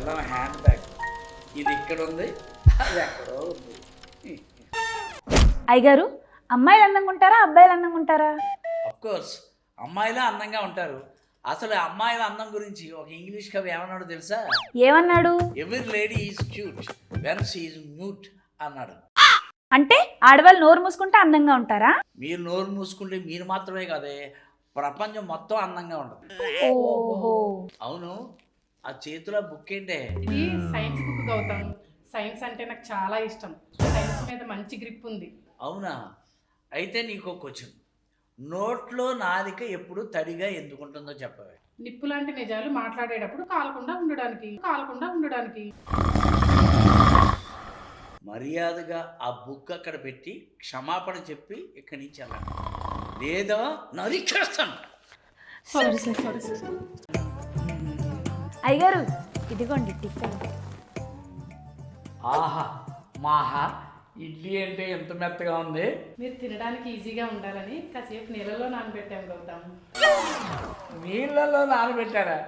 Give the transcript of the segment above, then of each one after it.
పెళ్ళం hand bag. ఇది ఇక్కడ ఉంది, అది ఎక్కడో ఉంది. అయ్యగారు, అమ్మాయిలు అందంగా ఉంటారా అబ్బాయిలు అందంగా ఉంటారా? అఫ్ కోర్స్ అమ్మాయిలే అందంగా ఉంటారు. అసలు అమ్మాయిల అందం గురించి ఒక ఇంగ్లీష్ కవి ఏమన్నాడో తెలుసా? ఏమన్నాడు? Every lady is cute when she is mute అన్నాడు. అంటే ఆడవాళ్ళు నోరు మూసుకుంటే అందంగా ఉంటారా? మీరు నోరు మూసుకుంటే మీరు మాత్రమే కాదే, ప్రపంచం మొత్తం అందంగా ఉంటుంది. ఓహో. అవును, ఆ చేతిలో బుక్ ఏంటే? ఇది సైన్స్ బుక్ గౌతమ్. సైన్స్ అంటే నాకు చాలా ఇష్టం. సైన్స్ మీద మంచి గ్రిప్ ఉంది. అవునా? అయితే నీకు క్వశ్చన్. నోట్లో నాలిక ఎప్పుడు తడిగా ఎందుకుంటుందో చెప్పవే. నిప్పు లాంటి నిజాలు మాట్లాడేటప్పుడు కాలకుండా ఉండడానికి. మర్యాదగా ఆ బుక్ అక్కడ పెట్టి క్షమాపణ చెప్పి ఇక్కడి నుంచి వెళ్ళండి, లేదా నరికేస్తాను. అయ్యగారు, ఇదిగోండి టిఫిన్. ఆహా మాహా, ఇడ్లీ అంటే ఎంత మెత్తగా ఉంది. మీరు తినడానికి ఈజీగా ఉండాలని కాసేపు నీళ్ళలో నానబెట్టాం గౌతమ్. నీళ్ళలో నానబెట్టారా?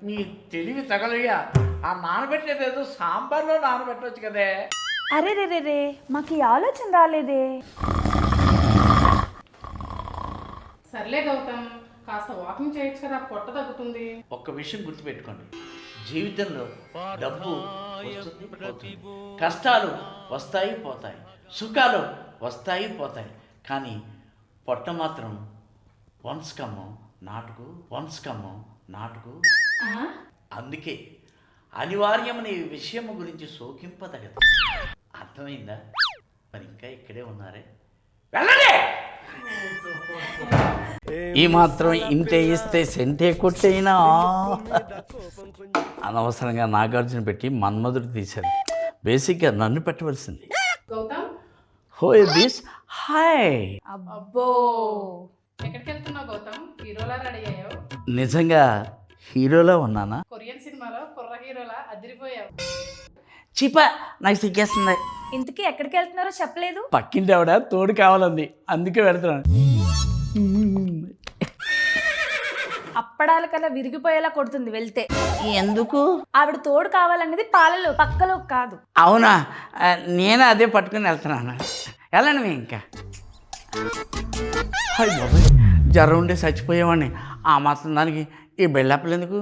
మీ తెలివి తగలయ్యా. ఆ నానబెట్టేది ఏదో సాంబార్లో నానబెట్టవచ్చు కదే. అరే రే రే రే, మాకు ఈ ఆలోచన రాలేదే. సర్లే గౌతమ్, కాస్త వాకింగ్ చేయొచ్చు కదా, పొట్ట తగ్గుతుంది. ఒక్క విషయం గుర్తుపెట్టుకోండి, జీవితంలో డబ్బు వస్తుంది పోతుంది, కష్టాలు వస్తాయి పోతాయి, సుఖాలు వస్తాయి పోతాయి, కానీ పొట్ట మాత్రం వన్స్ కమ్ము నాటుకు. అందుకే అనివార్యమని విషయం గురించి శోకింపదగదు. అర్థమైందా? మరి ఇంకా ఇక్కడే ఉన్నారే, వెళ్ళండి. ఈ మాత్రం ఇంతే ఇస్తే సెంటే కొట్టైనా. అనవసరంగా నాగార్జున పెట్టి మన్మధుడు తీశాడు. బేసిక్గా నన్ను పెట్టవలసింది. గౌతమ్, హో దిస్ హాయ్. అబ్బో, ఎక్కడికి వెళ్తున్నావు గౌతమ్? హీరోలా రెడీ అయ్యావు. నిజంగా హీరోలో ఉన్నానా? కొరియన్ సినిమాలో కుర్ర హీరోలా అదిరిపోయావు. చీపా, నాకు సిగ్గేస్తుంది. ఇంతకీ ఎక్కడికి వెళ్తున్నారో చెప్పలేదు. పక్కింటి ఆవిడ తోడు కావాలంది, అందుకే వెళ్తున్నాను. అప్పడాల కల్లా విరిగిపోయేలా కొడుతుంది వెళ్తే. ఎందుకు? ఆవిడ తోడు కావాలన్నది పాలలో పక్కలో కాదు. అవునా? నేను అదే పట్టుకుని వెళ్తున్నాను. వెళ్ళండి మీ ఇంకా. హాయ్ బాబాయ్, జ్వరం ఉండే చచ్చిపోయేవాడిని. ఆ మాత్రం దానికి ఈ బెళ్ళప్పలు ఎందుకు?